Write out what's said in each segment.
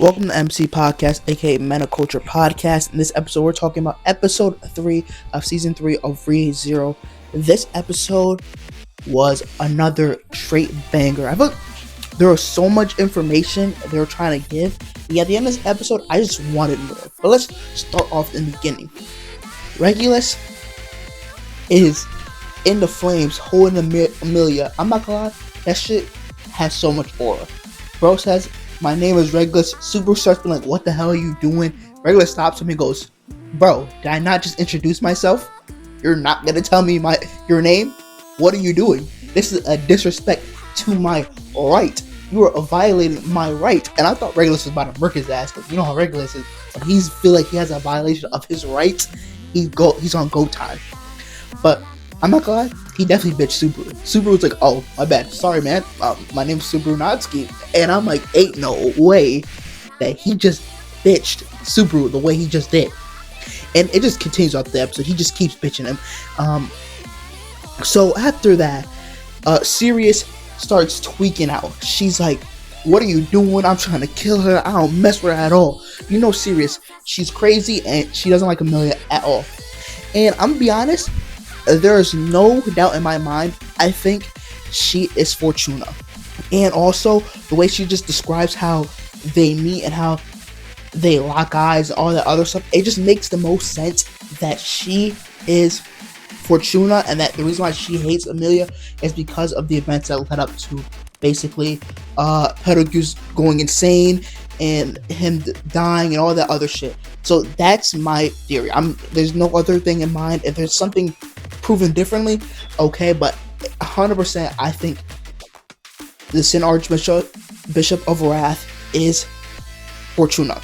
Welcome to MCpodcast, aka Men of Culture Podcast. In this episode, we're talking about episode 3 of season 3 of ReZero. This episode was another straight banger. I feel like there was so much information they were trying to give. At the end of this episode, I just wanted more. But let's start off in the beginning. Regulus is in the flames, holding Amelia. I'm not gonna lie, that shit has so much aura. Bro says, "My name is Regulus." Subaru starts being like, "What the hell are you doing?" Regulus stops him and goes, "Bro, did I not just introduce myself? You're not gonna tell me your name? What are you doing? This is a disrespect to my right. You are violating my right." And I thought Regulus was about to murk his ass, because you know how Regulus is. When he feel like he has a violation of his rights, he's on go time. But I'm not gonna lie, he definitely bitched Subaru. Subaru was like, "Oh, my bad. Sorry, man. My name's Subaru Natsuki." And I'm like, ain't no way that he just bitched Subaru the way he just did. And it just continues off the episode. He just keeps bitching him. So after that, Sirius starts tweaking out. She's like, "What are you doing? I'm trying to kill her. I don't mess with her at all." You know Sirius, she's crazy and she doesn't like Amelia at all. And I'm gonna be honest, there is no doubt in my mind, I think she is Fortuna. And also, the way she just describes how they meet and how they lock eyes and all that other stuff, it just makes the most sense that she is Fortuna, and that the reason why she hates Amelia is because of the events that led up to basically Pedagog's going insane and him dying and all that other shit. So that's my theory. There's no other thing in mind. If there's something proven differently, okay, but 100% I think the Sin Archbishop of Wrath is Fortuna.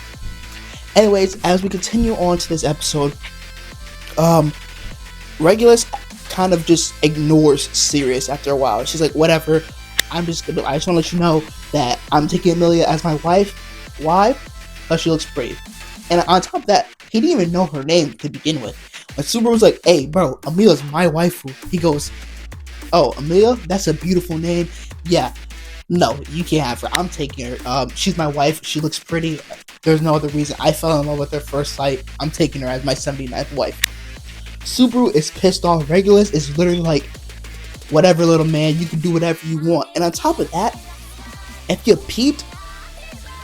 Anyways, as we continue on to this episode, Regulus kind of just ignores Sirius after a while. She's like, "Whatever, I just want to let you know that I'm taking Amelia as my wife." Why? Because she looks pretty. And on top of that, he didn't even know her name to begin with. When Subaru was like, "Hey, bro, Amelia's my waifu," he goes, "Oh, Amelia? That's a beautiful name. Yeah, no, you can't have her. I'm taking her. She's my wife. She looks pretty. There's no other reason. I fell in love with her first sight. I'm taking her as my 79th wife." Subaru is pissed off. Regulus is literally like, "Whatever, little man. You can do whatever you want." And on top of that, if you peeped,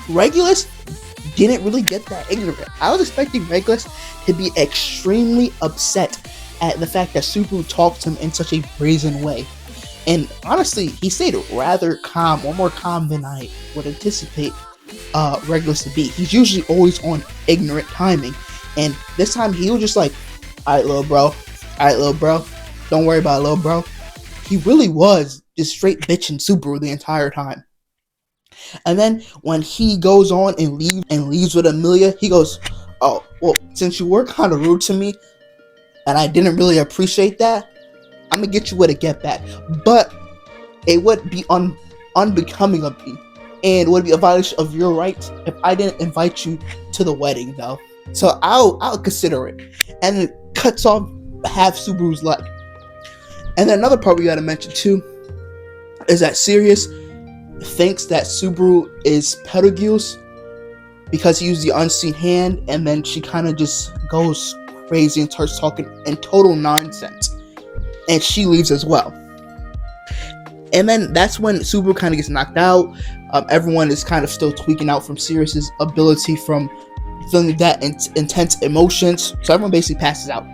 Regulus didn't really get that ignorant. I was expecting Regulus to be extremely upset at the fact that Subaru talked to him in such a brazen way. And honestly, he stayed rather calm, or more calm than I would anticipate Regulus to be. He's usually always on ignorant timing. And this time he was just like, "Alright, little bro. Alright, little bro. Don't worry about it, little bro." He really was just straight bitching Subaru the entire time. And then when he goes on and leaves with Amelia, he goes, "Oh, well, since you were kind of rude to me, and I didn't really appreciate that, I'm gonna get you with a get back. But it would be unbecoming of me, and would be a violation of your rights if I didn't invite you to the wedding, though. So I'll consider it." And it cuts off half Subaru's leg. And then another part we gotta mention too is that Sirius thinks that Subaru is Pedagog's because he used the unseen hand, and then she kind of just goes crazy and starts talking in total nonsense, and she leaves as well. And then that's when Subaru kind of gets knocked out. Everyone is kind of still tweaking out from Sirius's ability from feeling that intense emotions, so everyone basically passes out,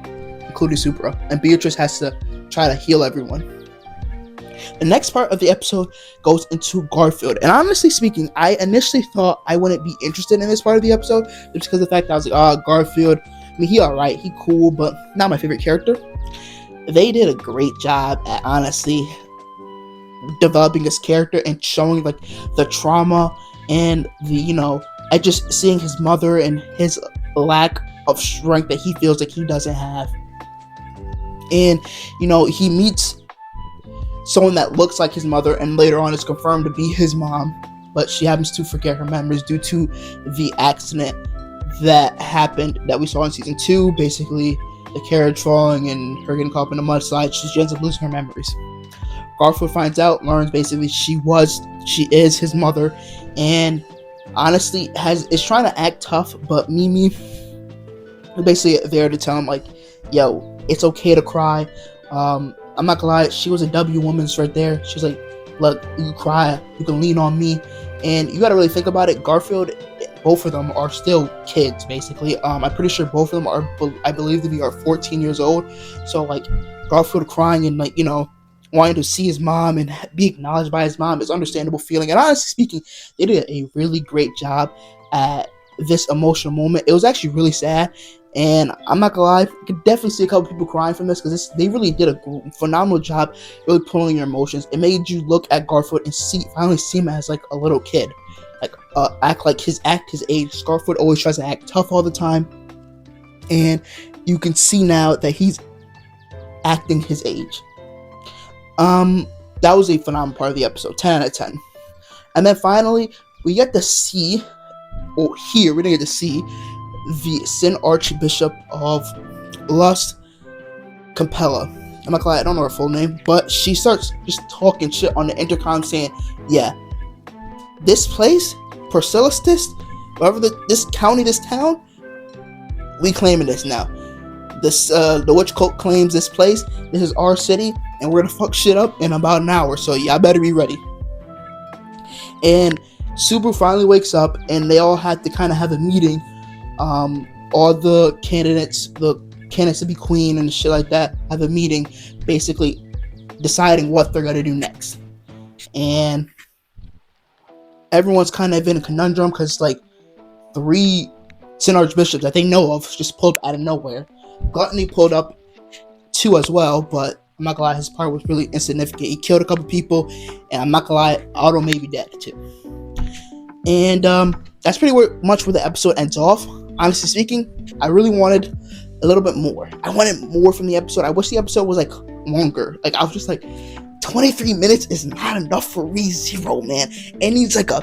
including Subaru, and Beatrice has to try to heal everyone. The next part of the episode goes into Garfield. And honestly speaking, I initially thought I wouldn't be interested in this part of the episode, just because of the fact that I was like, Garfield, I mean, he alright, he cool, but not my favorite character. They did a great job at honestly developing his character and showing like the trauma and the, I just seeing his mother and his lack of strength that he feels like he doesn't have. And, he meets someone that looks like his mother, and later on is confirmed to be his mom, but she happens to forget her memories due to the accident that happened that we saw in season 2, basically the carriage falling and her getting caught up in a mudslide. She ends up losing her memories. Garfield finds out, learns basically she is his mother, and honestly is trying to act tough, but Mimi is basically there to tell him like, yo, it's okay to cry. I'm not gonna lie, she was a W woman's right there. She's like, look, you can cry, you can lean on me. And you gotta really think about it. Garfield, both of them are still kids, basically. I'm pretty sure both of them are, I believe to be, are 14 years old. So like, Garfield crying and like, wanting to see his mom and be acknowledged by his mom is understandable feeling. And honestly speaking, they did a really great job at this emotional moment. It was actually really sad. And I'm not gonna lie, you could definitely see a couple people crying from this, because they really did a phenomenal job really pulling your emotions. It made you look at Garfield and finally see him as like a little kid, like act his age. Garfield always tries to act tough all the time, and you can see now that he's acting his age. That was a phenomenal part of the episode, 10 out of 10. And then finally, we get to see, or here we're gonna get to see the Sin Archbishop of Lust, Capella. I'm not glad I don't know her full name, but she starts just talking shit on the intercom saying, yeah, this place, Persilistis, whatever this county, this town, we claiming this now. This the witch cult claims this place. This is our city, and we're gonna fuck shit up in about an hour. So y'all better be ready. And Subaru finally wakes up, and they all had to kind of have a meeting. All the candidates to be queen and shit like that, have a meeting, basically deciding what they're gonna do next. And everyone's kind of in a conundrum, because like 3 Sin Archbishops that they know of just pulled out of nowhere. Gluttony pulled up 2 as well, but I'm not gonna lie, his part was really insignificant. He killed a couple people, and I'm not gonna lie, Otto may be dead too. And that's pretty much where the episode ends off. Honestly speaking, I really wanted a little bit more. I wanted more from the episode. I wish the episode was like longer. Like, I was just like, 23 minutes is not enough for ReZero, man. It needs like a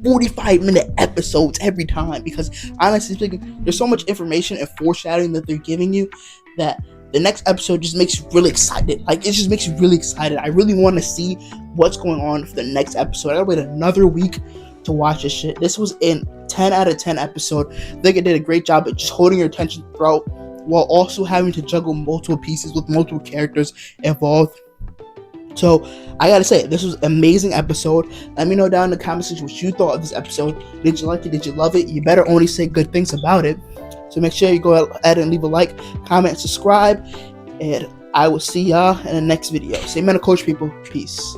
45-minute episodes every time, because honestly speaking, there's so much information and foreshadowing that they're giving you that the next episode just makes you really excited. Like, it just makes you really excited. I really want to see what's going on for the next episode. I gotta wait another week to watch this shit. This was a 10 out of 10 episode. I think it did a great job at just holding your attention throughout, while also having to juggle multiple pieces with multiple characters involved. So I gotta say, this was an amazing episode. Let me know down in the comment section what you thought of this episode. Did you like it? Did you love it? You better only say good things about it. So make sure you go ahead and leave a like, comment, subscribe, and I will see y'all in the next video. Say, man, coach people. Peace.